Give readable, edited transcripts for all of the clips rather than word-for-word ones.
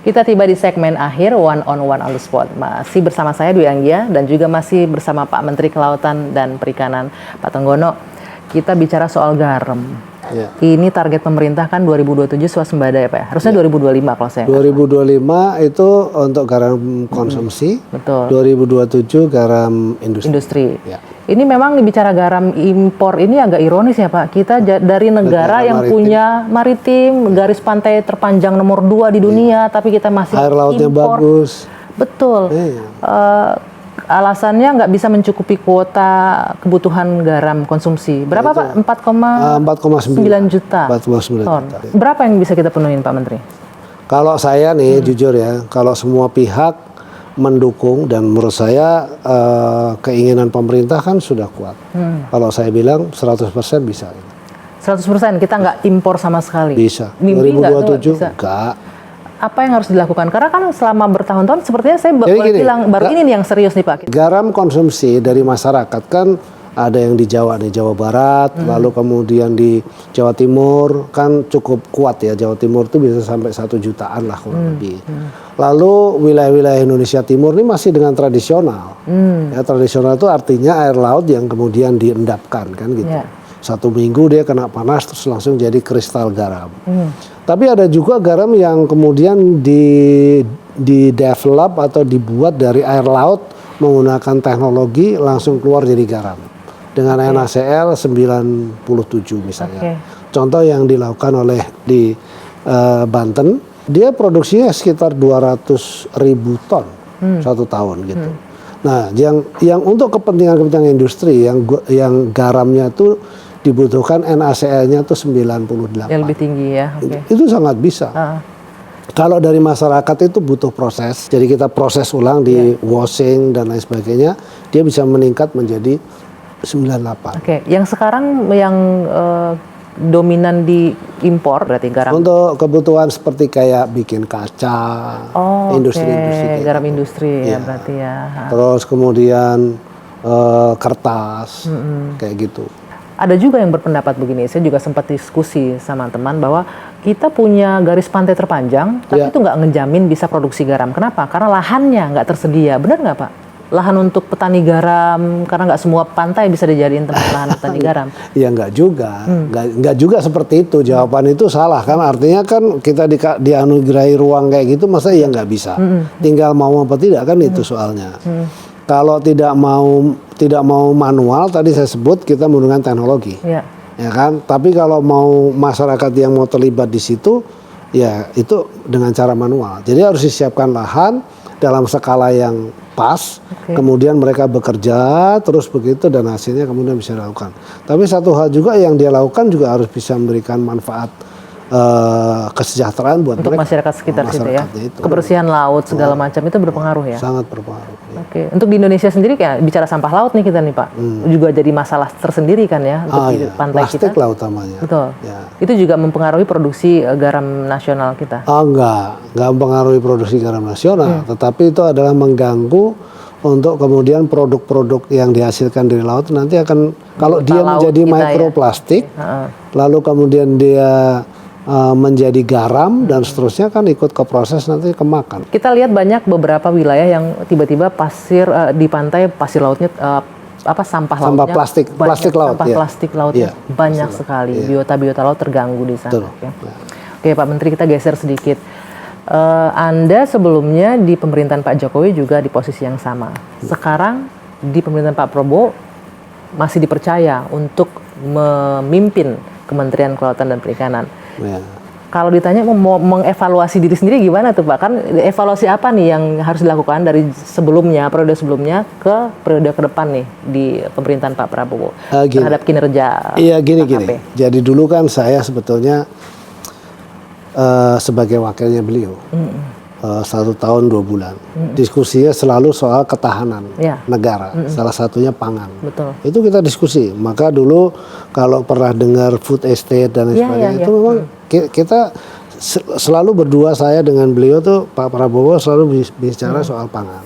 Kita tiba di segmen akhir One on the Spot. Masih bersama saya Dwi Anggia dan juga masih bersama Pak Menteri Kelautan dan Perikanan Pak Tenggono. Kita bicara soal garam. Ya. Ini target pemerintah kan 2027 swasembada ya Pak ya? Harusnya 2025 kalau saya 2025 itu untuk garam konsumsi, betul. 2027 garam industri. Ya. Ini memang bicara garam impor ini agak ironis ya Pak. Kita dari negara yang maritim. Punya maritim, garis pantai terpanjang nomor 2 di dunia, tapi kita masih air lautnya impor. Bagus. Betul. Alasannya nggak bisa mencukupi kuota kebutuhan garam konsumsi. Berapa Pak? 4,9 juta 4,9 ton. juta. Berapa yang bisa kita penuhin Pak Menteri? Kalau saya nih jujur ya, kalau semua pihak mendukung dan menurut saya keinginan pemerintah kan sudah kuat. Kalau saya bilang 100% bisa. 100% kita nggak impor sama sekali. Bisa. Mimpi 2027 enggak. Apa yang harus dilakukan? Karena kan selama bertahun-tahun sepertinya saya bilang baru ini nih yang serius nih Pak. Garam konsumsi dari masyarakat kan ada yang di Jawa nih, Jawa Barat, lalu kemudian di Jawa Timur kan cukup kuat ya. Jawa Timur itu bisa sampai 1 jutaan lah kurang lebih. Lalu wilayah-wilayah Indonesia Timur ini masih dengan tradisional. Ya, tradisional itu artinya air laut yang kemudian diendapkan kan gitu. Yeah. 1 minggu dia kena panas terus langsung jadi kristal garam. Tapi ada juga garam yang kemudian di develop atau dibuat dari air laut menggunakan teknologi langsung keluar jadi garam. Dengan NaCl 97 misalnya. Contoh yang dilakukan oleh di Banten, dia produksinya sekitar 200.000 ton 1 tahun gitu. Nah, yang untuk kepentingan industri yang garamnya itu dibutuhkan NaCl-nya tuh 98. Yang lebih tinggi ya. Itu sangat bisa. Kalau dari masyarakat itu butuh proses, jadi kita proses ulang di washing dan lain sebagainya, dia bisa meningkat menjadi 98. Yang sekarang yang dominan di impor berarti garam. Untuk kebutuhan seperti kayak bikin kaca, industri-industri. Garam industri ya berarti ya. Terus kemudian kertas, kayak gitu. Ada juga yang berpendapat begini, saya juga sempat diskusi sama teman bahwa kita punya garis pantai terpanjang, tapi itu nggak ngejamin bisa produksi garam. Kenapa? Karena lahannya nggak tersedia. Benar nggak Pak? Lahan untuk petani garam, karena nggak semua pantai bisa dijadiin tempat lahan petani garam. Ya nggak juga, nggak juga seperti itu. Jawaban itu salah kan? Artinya kan kita dianugerahi ruang kayak gitu, masa ya nggak bisa. Tinggal mau apa tidak kan itu soalnya. Kalau tidak mau manual, tadi saya sebut kita menggunakan teknologi, ya kan. Tapi kalau mau masyarakat yang mau terlibat di situ, ya itu dengan cara manual. Jadi harus disiapkan lahan dalam skala yang pas, kemudian mereka bekerja terus begitu dan hasilnya kemudian bisa dilakukan. Tapi satu hal juga yang dia lakukan juga harus bisa memberikan manfaat kesejahteraan buat untuk mereka, masyarakat sekitar situ ya. Itu. Kebersihan laut segala macam itu berpengaruh ya. Sangat berpengaruh. Ya. Untuk di Indonesia sendiri kayak bicara sampah laut nih kita nih Pak, juga jadi masalah tersendiri kan ya untuk di pantai plastik kita. lah utamanya. Betul. Ya. Itu juga mempengaruhi produksi garam nasional kita. Enggak mempengaruhi produksi garam nasional, tetapi itu adalah mengganggu untuk kemudian produk-produk yang dihasilkan dari laut nanti akan kalau dia menjadi mikroplastik, lalu kemudian dia menjadi garam dan seterusnya kan ikut ke proses nanti kemakan. Kita lihat banyak beberapa wilayah yang tiba-tiba pasir di pantai pasir lautnya sampah lautnya plastik laut plastik lautnya banyak sekali. Biota laut terganggu di sana. Oke Pak Menteri, kita geser sedikit. Anda sebelumnya di pemerintahan Pak Jokowi juga di posisi yang sama. Sekarang di pemerintahan Pak Prabowo masih dipercaya untuk memimpin Kementerian Kelautan dan Perikanan. Kalau ditanya mau mengevaluasi diri sendiri gimana tuh Pak? Kan evaluasi apa nih yang harus dilakukan dari periode sebelumnya ke periode ke depan nih di pemerintahan Pak Prabowo terhadap kinerja? Iya gini. Jadi dulu kan saya sebetulnya sebagai wakilnya beliau 1 tahun 2 bulan. Diskusinya selalu soal ketahanan negara. Salah satunya pangan. Betul. Itu kita diskusi. Maka dulu kalau pernah dengar food estate dan lain sebagainya itu memang kita selalu berdua, saya dengan beliau tuh Pak Prabowo selalu bicara soal pangan.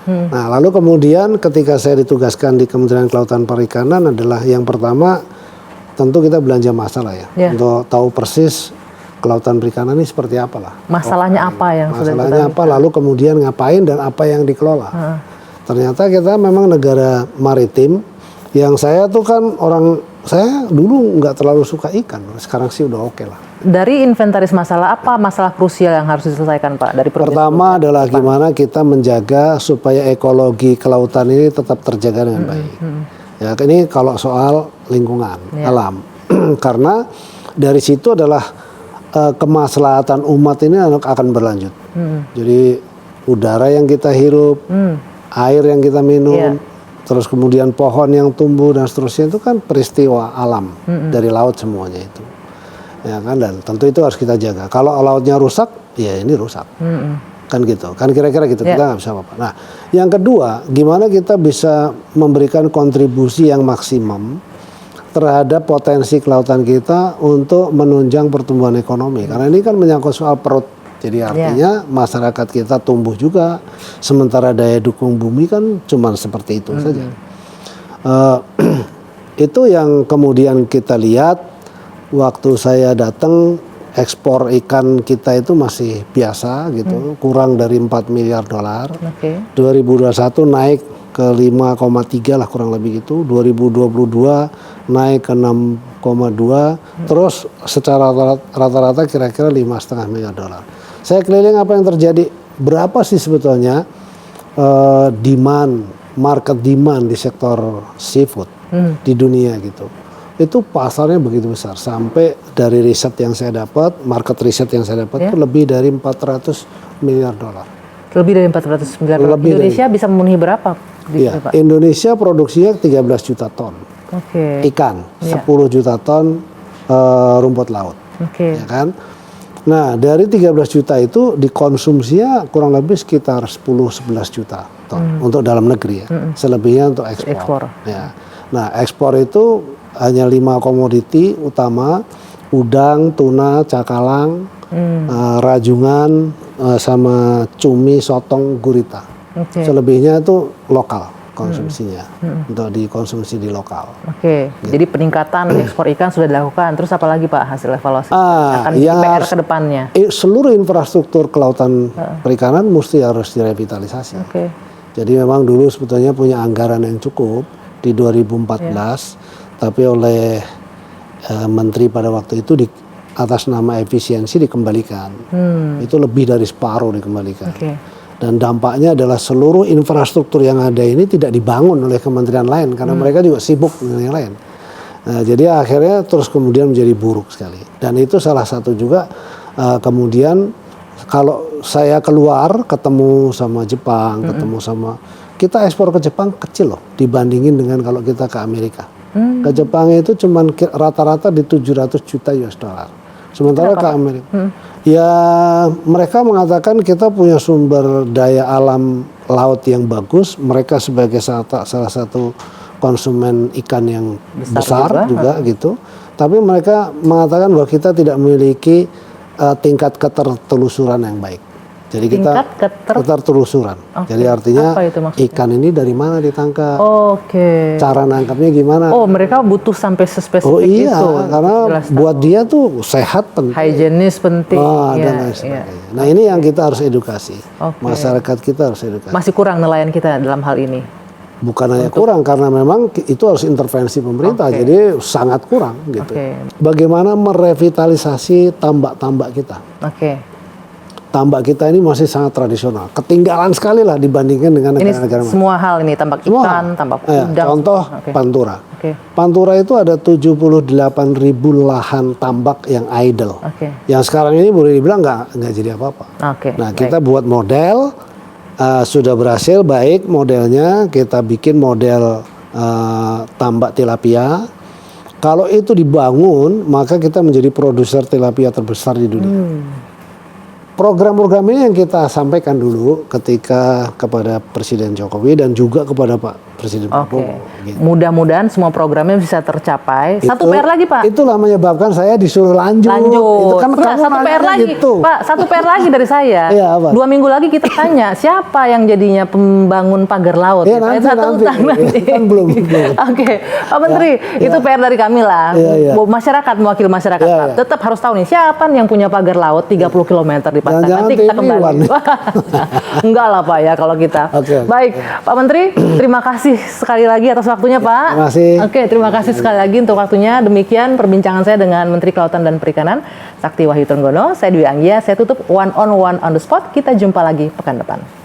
Nah lalu kemudian ketika saya ditugaskan di Kementerian Kelautan Perikanan adalah yang pertama tentu kita belanja masalah ya. Untuk tahu persis kelautan perikanan ini seperti apalah. Masalahnya apa yang sudah Masalahnya apa, lalu kemudian ngapain dan apa yang dikelola. Ternyata kita memang negara maritim, yang saya tuh kan saya dulu nggak terlalu suka ikan, sekarang sih udah oke lah. Dari inventaris masalah, apa masalah krusial yang harus diselesaikan Pak? Dari Pertama adalah gimana kita menjaga supaya ekologi kelautan ini tetap terjaga dengan baik. Ya, ini kalau soal lingkungan, alam. Karena dari situ adalah kemaslahatan umat ini akan berlanjut. Jadi udara yang kita hirup, air yang kita minum, terus kemudian pohon yang tumbuh dan seterusnya, itu kan peristiwa alam dari laut semuanya itu. Ya kan, dan tentu itu harus kita jaga. Kalau lautnya rusak, ya ini rusak. Kan gitu, kan kira-kira gitu, kita nggak bisa apa-apa. Nah, yang kedua, gimana kita bisa memberikan kontribusi yang maksimum terhadap potensi kelautan kita untuk menunjang pertumbuhan ekonomi. Karena ini kan menyangkut soal perut. Jadi artinya masyarakat kita tumbuh juga, sementara daya dukung bumi kan cuma seperti itu saja. Itu yang kemudian kita lihat waktu saya datang, ekspor ikan kita itu masih biasa gitu, kurang dari 4 miliar dolar. 2021 naik ke 5,3 lah kurang lebih gitu. 2022 naik ke 6,2. Terus secara rata-rata kira-kira 5,5 miliar dolar. Saya keliling apa yang terjadi, berapa sih sebetulnya market demand di sektor seafood di dunia gitu. Itu pasarnya begitu besar, sampai dari riset yang saya dapat, market riset yang saya dapat itu lebih dari 400 miliar dolar. Lebih dari 400 miliar dolar. Indonesia bisa memenuhi berapa? Pak? Indonesia produksinya 13 juta ton ikan, 10 juta ton rumput laut, ya kan? Nah, dari 13 juta itu dikonsumsinya kurang lebih sekitar 10-11 juta ton untuk dalam negeri ya. Selebihnya untuk ekspor. Ya. Nah, ekspor itu hanya 5 komoditi utama, udang, tuna, cakalang, rajungan, sama cumi, sotong, gurita. Selebihnya itu lokal konsumsinya, untuk dikonsumsi di lokal. Gitu. Jadi peningkatan ekspor ikan sudah dilakukan. Terus apa lagi Pak hasil evaluasi? Akan yang PR ke depannya? Seluruh infrastruktur kelautan perikanan mesti harus direvitalisasi. Jadi memang dulu sebetulnya punya anggaran yang cukup di 2014, tapi oleh menteri pada waktu itu atas nama efisiensi dikembalikan. Itu lebih dari separuh dikembalikan. Dan dampaknya adalah seluruh infrastruktur yang ada ini tidak dibangun oleh kementerian lain karena mereka juga sibuk dengan yang lain. Nah, jadi akhirnya terus kemudian menjadi buruk sekali. Dan itu salah satu juga kemudian kalau saya keluar ketemu sama Jepang, ketemu sama, kita ekspor ke Jepang kecil loh dibandingin dengan kalau kita ke Amerika. Ke Jepang itu cuma rata-rata di 700 juta US dollar. Sementara ke Amerika, ya mereka mengatakan kita punya sumber daya alam laut yang bagus. Mereka sebagai salah satu konsumen ikan yang besar juga gitu. Tapi mereka mengatakan bahwa kita tidak memiliki tingkat ketertelusuran yang baik. Jadi kita ketertelusuran. Jadi artinya ikan ini dari mana ditangkap? Cara nangkapnya gimana? Oh, mereka butuh sampai spesifik itu. Karena buat dia tuh sehat penting. Higienis penting. Dan lain sebagainya. Nah, ini yang kita harus edukasi. Masyarakat kita harus edukasi. Masih kurang nelayan kita dalam hal ini. Bukan hanya kurang, karena memang itu harus intervensi pemerintah, jadi sangat kurang gitu. Bagaimana merevitalisasi tambak-tambak kita? Tambak kita ini masih sangat tradisional, ketinggalan sekali lah dibandingkan dengan negara-negara lain. Semua hal ini, tambak ikan, tambak udang. Contoh Pantura. Pantura itu ada 78.000 lahan tambak yang idle. Yang sekarang ini boleh dibilang nggak jadi apa-apa. Nah, kita buat model, sudah berhasil baik modelnya, kita bikin model tambak tilapia. Kalau itu dibangun, maka kita menjadi produser tilapia terbesar di dunia. Program-program ini yang kita sampaikan dulu ketika kepada Presiden Jokowi dan juga kepada Pak Presiden Oke. Prabowo. Gitu. Mudah-mudahan semua programnya bisa tercapai. Satu PR lagi, Pak. Itulah menyebabkan saya disuruh lanjut. Itu kan Enggak, kamu satu PR nanyanya lagi, gitu. Pak. Satu PR lagi dari saya. Iya, apa? 2 minggu lagi kita tanya siapa yang jadinya pembangun pagar laut. Iya, Gitu. nanti. Nanti. Kan belum. Oke, Pak Menteri, itu PR dari kami lah. Iya. Masyarakat, mewakili masyarakat, Iya, Pak. iya. Tetap harus tahu nih siapa nih yang punya pagar laut 30 km di pantai. Jangan-jangan Nanti kita TNI, kembali. Wan. Enggak lah, Pak, ya kalau kita. Oke. Baik, Pak Menteri, terima kasih sekali lagi atas waktunya, Pak. Terima kasih. Oke, terima kasih sekali lagi untuk waktunya. Demikian perbincangan saya dengan Menteri Kelautan dan Perikanan, Sakti Wahyu Trenggono. Saya Dwi Anggia, saya tutup one on the spot. Kita jumpa lagi pekan depan.